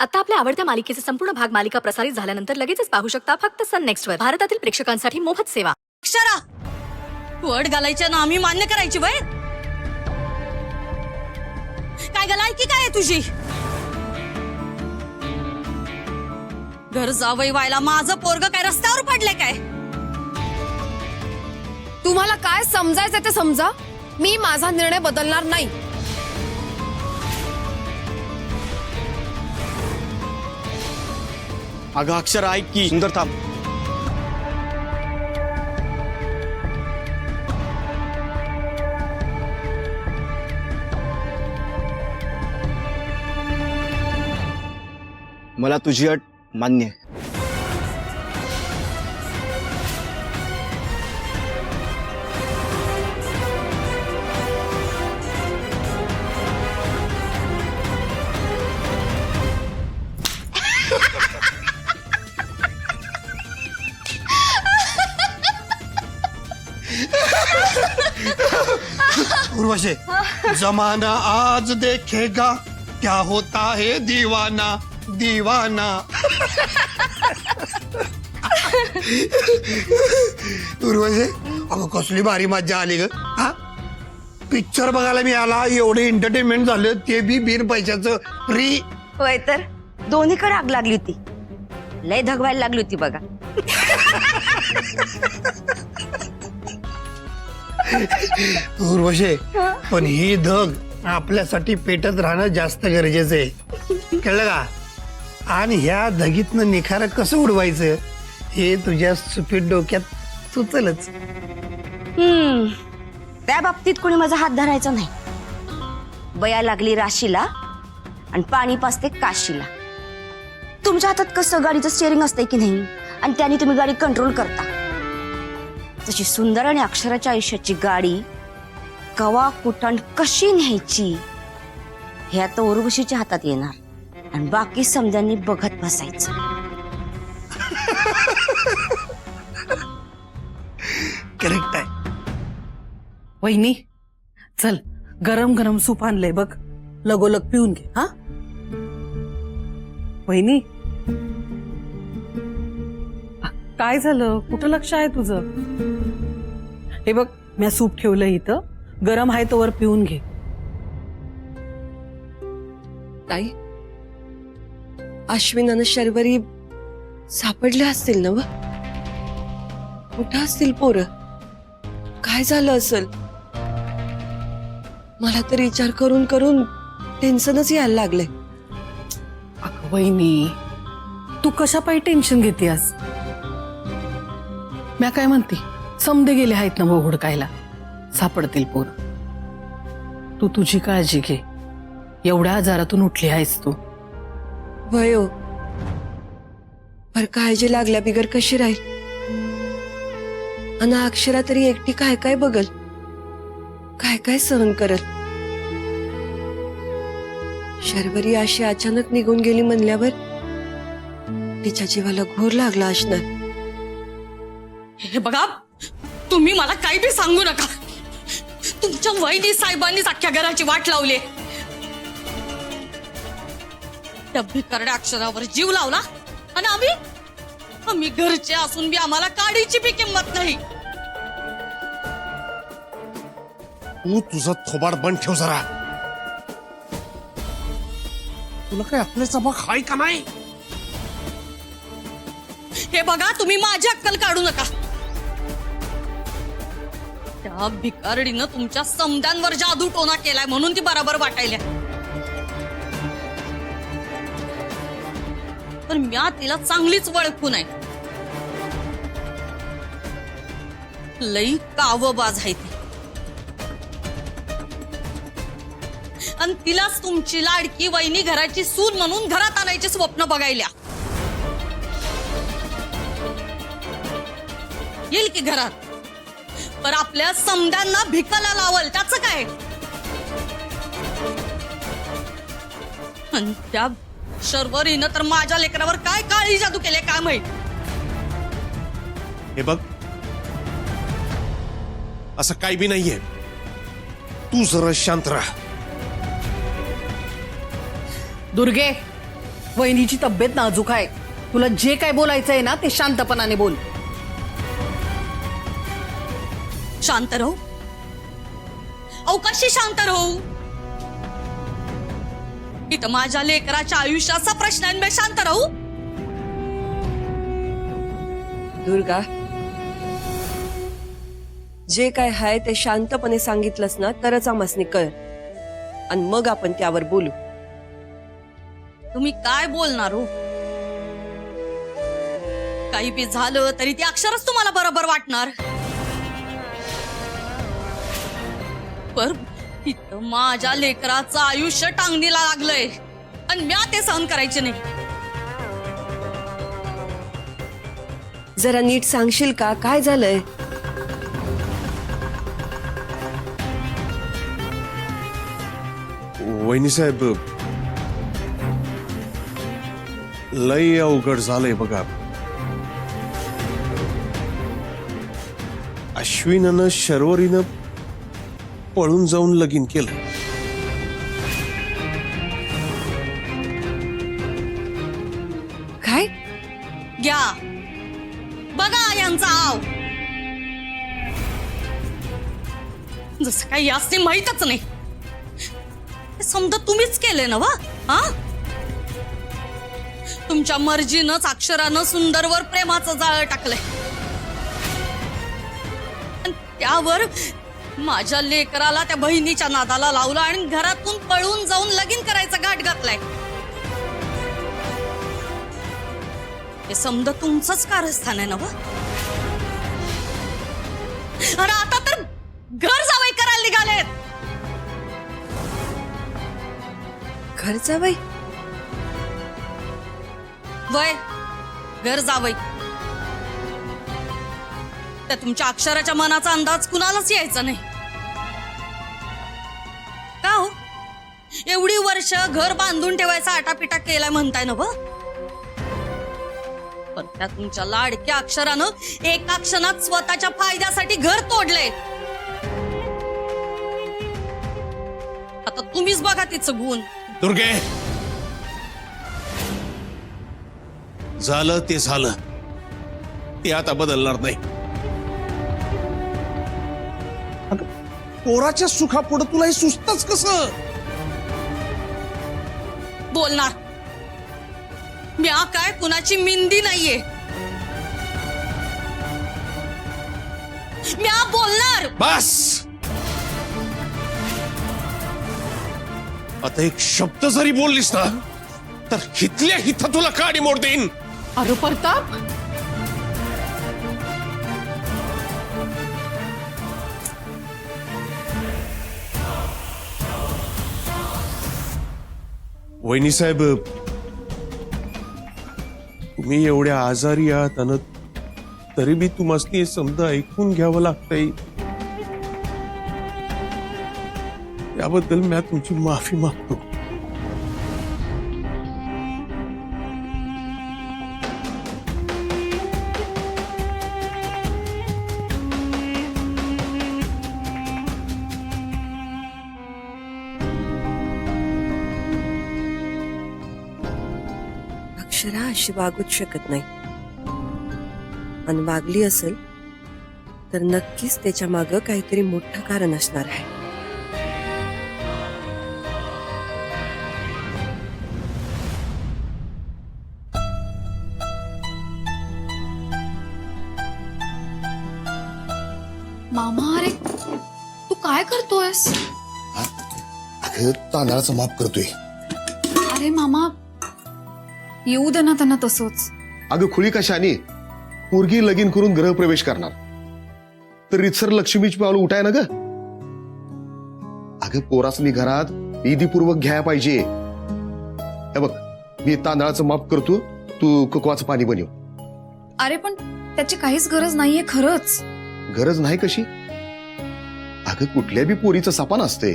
आता आपल्या आवडत्या मालिकेचे संपूर्ण भाग मालिका प्रसारित झाल्यानंतर लगेचच पाहू शकता फक्त सन नेक्स्ट वर. भारतातील प्रेक्षकांसाठी मोफत सेवा. अक्षरा, तू अट घालायच्या ना आम्ही मान्य करायची वय. काय गलायकी काय आहे तुझी? घर जावई व्हायला माझं पोरग काय रस्त्यावर पडले काय? तुम्हाला काय समजायचं ते समजा. मी माझा निर्णय बदलणार नाही. अगं अक्षरा ऐक की. सुंदर थांब. मला तुझी अट मान्य आहे. उर्वशी, जमाना आज देखेगा क्या होता है दीवाना दीवाना. उर्वशी, अगं कसली भारी मज्जा आली ग. हा पिक्चर बघायला मी आला, एवढे एंटरटेनमेंट झालं, ते बी बिन पैशाचं फ्री. होय तर दोन्हीकडे आग लागली होती. लय धगवायला लागली होती बघा. उर्वशी, पण ही धग आपल्यासाठी पेटत राहणं जास्त गरजेचं आहे, कळलं का? आणि ह्या धगीतनं निखार कसं उडवायचं हे तुझ्या सुपीत डोक्यात सुचलच. त्या बाबतीत कोणी माझा हात धरायचा नाही. बया लागली राशीला आणि पाणी पाजते काशीला. तुमच्या हातात कसं गाडीचं स्टिअरिंग असतंय की नाही, आणि त्याने तुम्ही गाडी कंट्रोल करता. तशी सुंदर आणि अक्षराच्या आयुष्याची गाडी कवा कुठं कशी न्यायची हे आता उर्वशीच्या हातात येणार, आणि बाकी समजांनी बघत बसायचं. करेक्ट आहे. वहिनी, चल गरम गरम सूप आणलंय बघ, लगोलग पिऊन घे. हा वहिनी, काय झालं? कुठं लक्ष आहे तुझं? हे बघ, मी सूप ठेवलं इथं, गरम आहे तोवर पिऊन घे. ताई, अश्विन आणि शर्वरी सापडले असतील ना? व कुठं असतील पोरं? काय झालं असेल? मला तर विचार करून करून टेन्शनच यायला लागले. अगं वहिनी, तू कशा पायी टेन्शन घेतेस? मी काय म्हणते, समदे गेले आहेत ना वो हुडकायला, सापडतील पोर. तू तुझी काळजी घे. एवढ्या आजारातून उठली आहेस तू. वयो, पर काळजी लागल्या बिगर कशी राहील? आणि अक्षरा तरी एकटी काय काय बघल, काय काय सहन करल? शर्वरी अशी अचानक निघून गेली म्हणल्यावर तिच्या जीवाला घोर लागला असणार. हे बघा, तुम्ही मला काही बी सांगू नका. तुमच्या वहिनी साहेबांनीच अख्ख्या घराची वाट लावली. त्या भिकारड्या अक्षरावर जीव लावला, आणि आम्ही घरचे असून बी आम्हाला काडीची बी किंमत नाही. तू तुझं थोबाड बंद ठेव जरा. तुला काय आपल्याचा भाग हाय का नाही? हे बघा, तुम्ही माझी अक्कल काढू नका. त्या भिकारडीनं तुमच्या समद्यांवर जादू टोना केलाय म्हणून ती बरोबर वाटायल्या. पण म्या तिला चांगलीच ओळखून आहे. लई कावबाज आहे ती, आणि तिलाच तुमची लाडकी वहिनी घराची सून म्हणून घरात आणायचे स्वप्न बघायल्या. येईल की घरात, पर आपल्या समद्यांना भिकाला लावल, त्याच काय? आणि त्या शर्वरीनं तर माझ्या लेकरावर काय काळी जादू केले काय माहित. हे बघ, असं काही बी नाहीये. तू जरा शांत राहा. दुर्गे, वहिनीची तब्येत नाजूक आहे. तुला जे काय बोलायचं आहे ना ते शांतपणाने बोल. शांत राहू? अवकाशी शांत राहू? इथं माझ्या लेकराच्या आयुष्याचा प्रश्न आहे, मी शांत राहू? दुर्गा, जे काय हाय ते शांतपणे सांगितलंस ना तरच आम्हासनी कळ, आणि मग आपण त्यावर बोलू. तुम्ही काय बोलणार हो? काही बी झालं तरी ते अक्षरच तुम्हाला बरोबर वाटणार. पर इथं माझ्या लेकराचं आयुष्य टांगणीला लागलंय आणि म्या ते सहन करायचे नाही. जरा नीट सांगशील का काय झालंय? वहिनी साहेब, लय अवघड झालंय बघा. अश्विननं शर्वरीनं पळून जाऊन लगीन केलं. काय? घ्या बघा यांचा आव. जसं काही यासने माहीतच नाही. समजा तुम्हीच केले ना वा? हा, तुमच्या मर्जीनंच अक्षरानं सुंदरवर प्रेमाचं जाळं टाकलंय आणि त्यावर माझ्या लेकराला त्या बहिणीच्या नादाला लावलं आणि घरातून पळून जाऊन लगीन करायचं घाट घातलाय. हे समजा तुमचंच कारस्थान आहे ना वा? अरे आता तर घर जावई करायला निघालेत. घर जावई? वय घर जावई. त्या तुमच्या अक्षराच्या मनाचा अंदाज कुणालाच यायचा नाही का हो? एवढी वर्ष घर बांधून ठेवायचा आटापिटा केलाय म्हणताय ना व? पण त्या तुमच्या लाडक्या अक्षरानं एका क्षणात स्वतःच्या फायद्यासाठी घर तोडले. आता तुम्हीच बघा तिचं गुण. दुर्गे, झालं ते झालं, ते आता बदलणार नाही. अगं, पोराच्या सुखापुढं तुला हे सुचतच कसं? बोलणार म्या काय कुणाची मिंदी नाहीये. म्या बोलणार. बस, आता एक शब्द जरी बोललीस ना तर हिथल्या हिथं तुला काडी मोड देईन. अरे प्रताप, वहिनी साहेब, तुम्ही एवढ्या आजारी आहात आणि तरी बी तुम्हाला समजा ऐकून घ्यावं लागतंय. त्याबद्दल मी तुमची माफी मागतो. अक्षरा अशी वागूच शकत नाही, आणि वागली असेल तर नक्कीच त्याच्या मागं काहीतरी मोठं कारण असणार आहे. मामा, अरे तू काय करतोयस? अगं, तांदळाचं माप करतोय. अरे मामा, येऊ दे ना त्यांना तसंच. अगं खुळी कशाने? पोरगी लगीन करून गृहप्रवेश करणार तर रितसर लक्ष्मीची पावलं उठाय ना ग. अगं, पोरासनी घरात विधीपूर्वक घ्यायला पाहिजे. हे बघ, मी तांदळाचं माप करतो, तू कोकवाचं पाणी बनव. अरे पण त्याची काहीच गरज नाहीये खरंच. गरज नाही कशी? अगं, कुठल्या बी पोरीचं सपान असते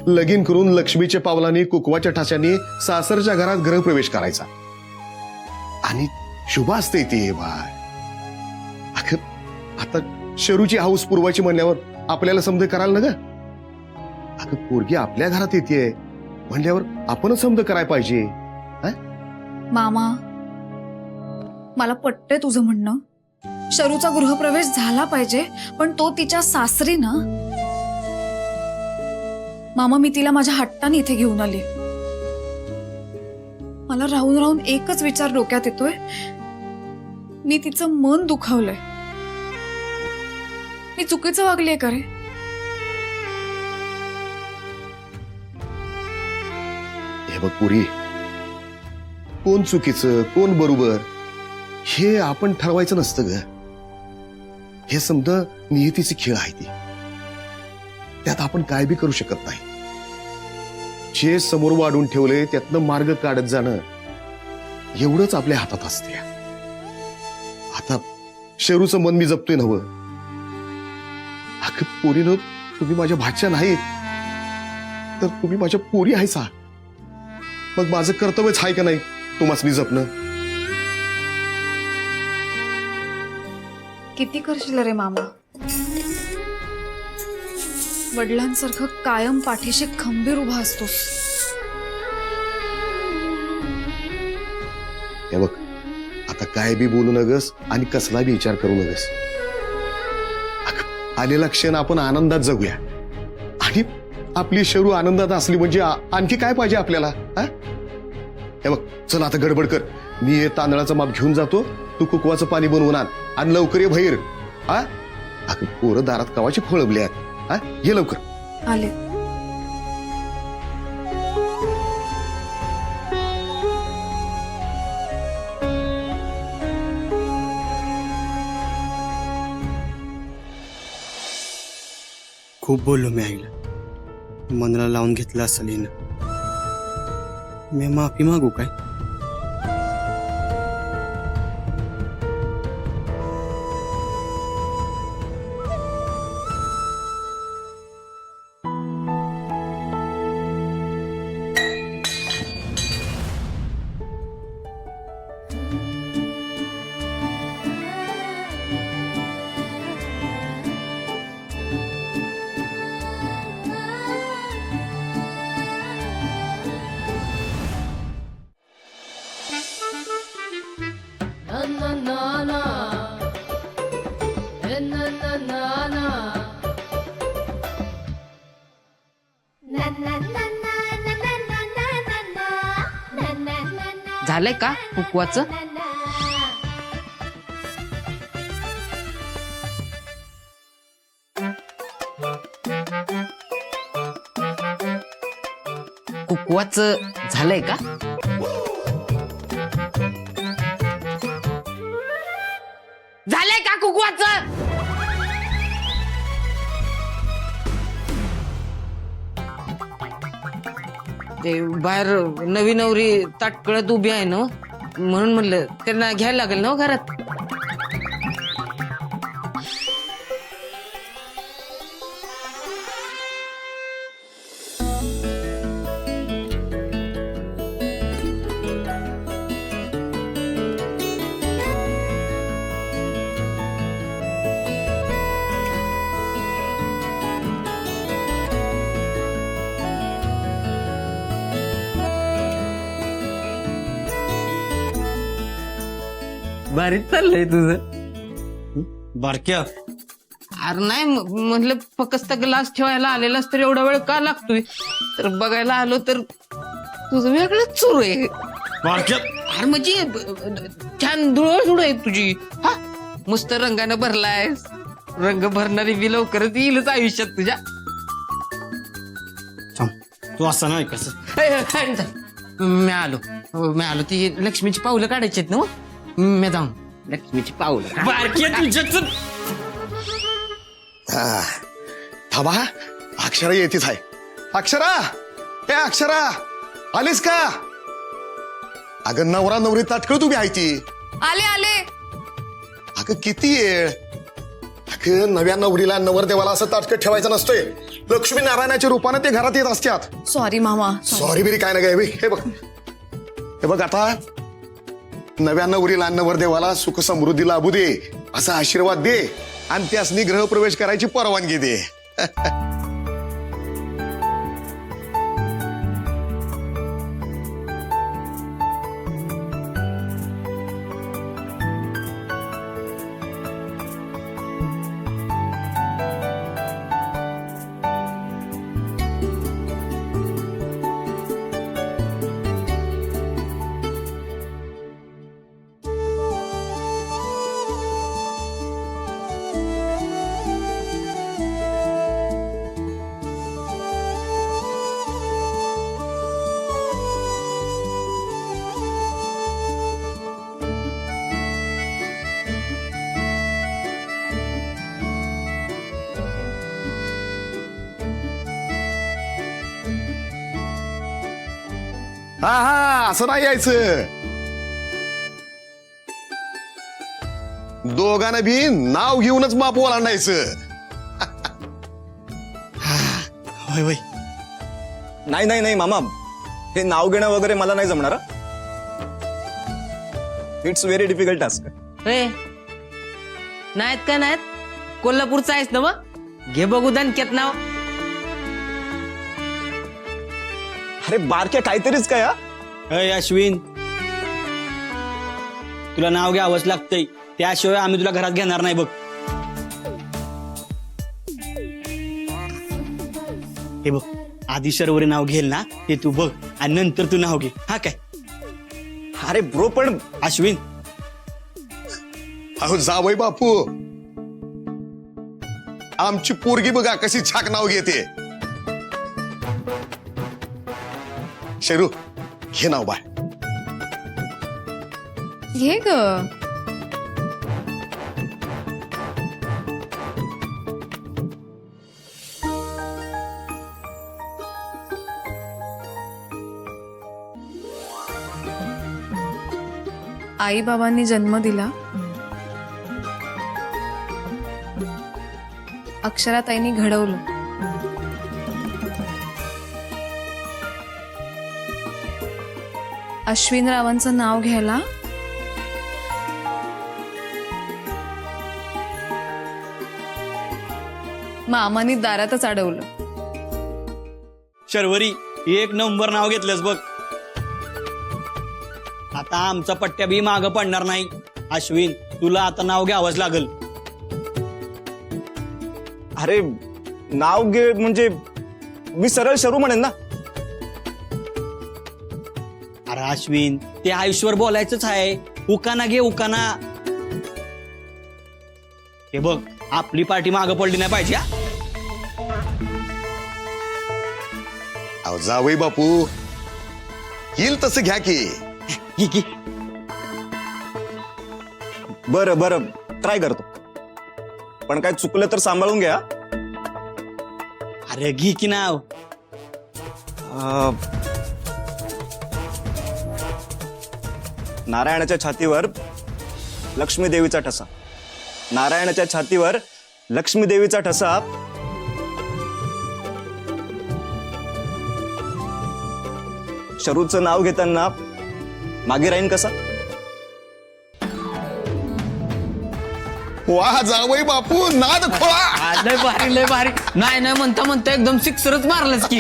लगीन करून लक्ष्मीच्या पावलाने कुकवाच्या ठाशाने सासरच्या घरात गृहप्रवेश करायचा, आणि शुभ असते ते बाय. अगं, आता शरूची हाऊस पुरवायची म्हणल्यावर आपल्याला समज करायला ना ग. अगं, पोरगी आपल्या घरात येते म्हणल्यावर आपणच समज करायला पाहिजे. मामा मला पटतंय तुझं म्हणणं. शरूचा गृहप्रवेश झाला पाहिजे, पण तो तिच्या सासरी ना. मामा मी तिला माझ्या हट्टाने इथे घेऊन आली. मला राहून राहून एकच विचार डोक्यात येतोय, मी तिचं मन दुखावलंय. मी चुकीचं वागलीये का रे? हे बघ पुरी, कोण चुकीचं कोण बरोबर हे आपण ठरवायचं नसतं ग. हे समजा नियतीचे खेळ आहे ती, त्यात आपण काय बी करू शकत नाही. जे समोर वाढून ठेवले त्यातनं मार्ग काढत जाणं एवढंच आपल्या हातात असते. आता शेरूचं मन मी जपतोय नवं. अगं पोरीनं, तुम्ही माझ्या भाच्या नाहीत तर तुम्ही माझ्या पोरी आहेसा. मग माझं कर्तव्यच आहे का नाही तुम्हाला जपणं? किती करशील रे मामा? वडिलांसारखं कायम पाठीशी खंबीर उभा असतोस. हे बघ, आता काय बी बोलू नगस आणि कसला बी विचार करू नगस. आलेला क्षण आपण आनंदात जगूया. आणि आपली शरू आनंदात असली म्हणजे आणखी काय पाहिजे आपल्याला? हे बघ, चल आता गडबड कर. मी हे तांदळाचं माप घेऊन जातो, तू कुकवाचं पाणी बनवून आण आणि लवकर ये बाहेर. अगं पोरं दारात कवाची खोळबली आहेत. ये लवकर. आले. खूप बोललो मी आईला. मनाला लावून घेतलं असेल हिनं. मी माफी मागू काय? झालंय का कुकवाचं? कुकवाचं झालंय का? झालंय का कुकवाचं? ते बाहेर नवी नवरी ताटकळत उभी आहे ना, म्हणून म्हणलं त्यांना घ्यायला लागेल ना घरात. भारीच चाललंय तुझं. बारक्या, अरे नाही म्हटलं फक्त ग्लास ठेवायला आलेलाच तर एवढा वेळ का लागतोय? तर बघायला आलो तर तुझं वेगळंच सुरू आहे. बारक्या, अरे म्हणजे छान धुळधुळ आहे तुझी. हा मस्त रंगानं भरलाय. रंग भरणारी बी लवकरच येईलच आयुष्यात तुझ्या. तू असं नाही कसं. मी आलो ती लक्ष्मीची पावलं काढायची आहेत ना. मी जाऊन लक्ष्मीची पावलं. बारक्या तुझ्याच. थांबा, अक्षरा येतेच आहे. अक्षरा, हे अक्षरा, आलीस का? अगं नवरा नवरी ताटकळ तुम्ही आहे ती. आले आले. अगं किती वेळ? अगं नव्या नवरीला नवरदेवाला असं ताटकळ ठेवायचं नसतंय. लक्ष्मी नारायणाच्या रूपाने ते घरात येत असतात. सॉरी मामा. सॉरी बिरी काय नाही. हे बघ, हे बघ, आता नव्या नवरीला नवरदेवाला सुख समृद्धी लाभू दे असा आशीर्वाद दे आणि त्यासनी गृहप्रवेश करायची परवानगी दे. हा हा, असं नाही यायचं. दोघांना बी नाव घेऊनच माप ओलांडायचं. होय होय. नाही नाही नाही मामा, हे नाव घेणं वगैरे मला नाही जमणार. It's very difficult task. नाहीत का नाहीत? कोल्हापूरचा आहेस ना मग? घे बघू दणक्यात नाव. अरे बारक्या काहीतरीच काय. अय अश्विन, तुला नाव घ्यावंच लागतंय, त्याशिवाय आम्ही तुला घरात घेणार नाही बघ. हे बघ, आधी शर्वरी नाव घेल ना ते तू बघ आणि नंतर तू नाव घे. हा काय? अरे ब्रो पण अश्विन, अहो जावई बापू, आमची पोरगी बघा कशी छाक नाव घेते. शेरू, घे नाव बाय. घे ग. आई बाबांनी जन्म दिला, अक्षराताईंनी घडवलं, अश्विनरावांचं नाव घ्यायला मामानी दारातच अडवलं. शर्वरी एक नंबर नाव घेतलंस बघ. आता आमचा पट्ट्या बी मागं पडणार नाही. अश्विन, तुला आता नाव घ्यावंच लागल. अरे नाव घे म्हणजे मी सरळ शरू म्हणेन ना. अरे अश्विन, ते आयुष्यभर बोलायचंच आहे. उकाना घे उकाना. हे बघ, आपली पार्टी मागं पडली नाही पाहिजे. अहो जावई बापू, येईल तसं घ्या की. घे. बरं बरं, ट्राय करतो, पण काय चुकलं तर सांभाळून घ्या. अरे घे की नाव. नारायणाच्या छातीवर लक्ष्मी देवीचा ठसा. नारायणाच्या छातीवर लक्ष्मी देवीचा ठसा. शरूचं नाव घेताना मागे राहीन कसा. वा जावई बापू, नाद खोळा. लय भारी लय भारी. नाही नाही म्हणता म्हणता एकदम सिक्सरच मारलंच की.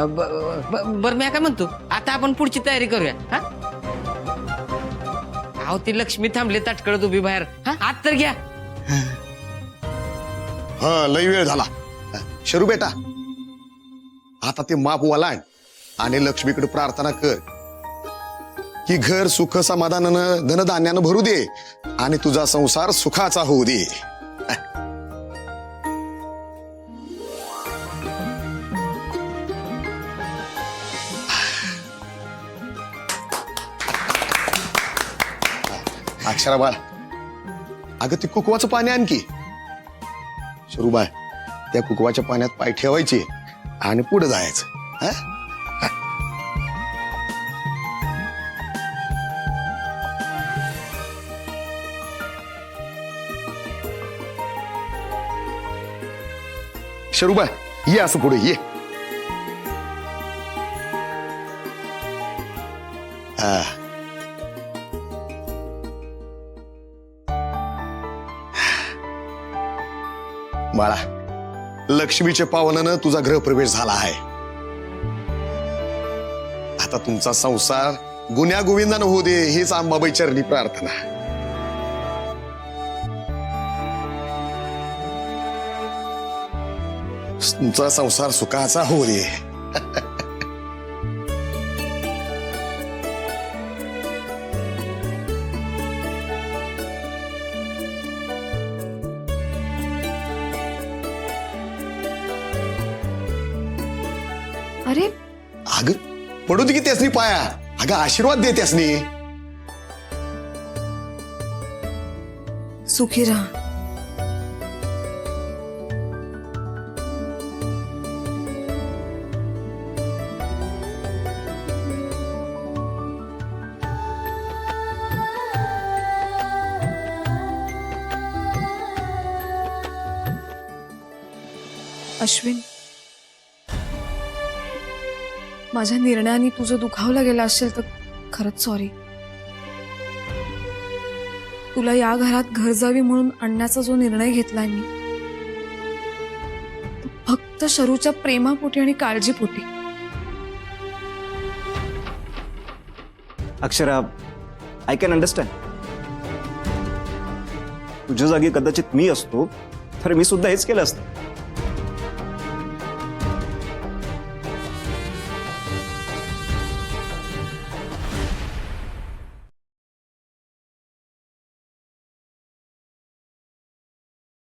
बर मी काय म्हणतो, आता आपण पुढची तयारी करूया. हा, अहो ती लक्ष्मी थांबली ताटकळत उभी बाहेर. हा, आत तर घ्या. हा, लय वेळ झाला. शरू बेटा, आता ते माप वलांड आणि लक्ष्मीकडे प्रार्थना कर की घर सुख समाधानानं धनधान्यानं भरू दे आणि तुझा संसार सुखाचा होऊ दे. अक्षराबाळ, अगं ते कुकवाचं पाणी आणखी. शरूबाळ, त्या कुकवाच्या पाण्यात पाय ठेवायचे आणि पुढे जायचं. हा? शरूबाळ, ये असं पुढे ये. हा, बाळा, लक्ष्मीच्या पावनानं तुझा गृहप्रवेश झाला आहे. आता तुमचा संसार गुन्या गोविंदानं होऊ दे हीच अंबाबाई चरणी प्रार्थना. तुमचा संसार सुखाचा होऊ दे. अरे अग पडू दे की त्यासनी पाया. अगं आशीर्वाद देतेस नी. सुखी राहा. अश्विन, माझ्या निर्णयाने तुझं दुखावलं गेलं असेल तर खरंच सॉरी. तुला या घरात घर जावी म्हणून आणण्याचा जो निर्णय घेतलाय मी, तो फक्त शरूच्या प्रेमापोटी आणि काळजीपोटी. Akshara, I can understand. तुझ्या जागी कदाचित मी असतो तर मी सुद्धा हेच केलं असतं.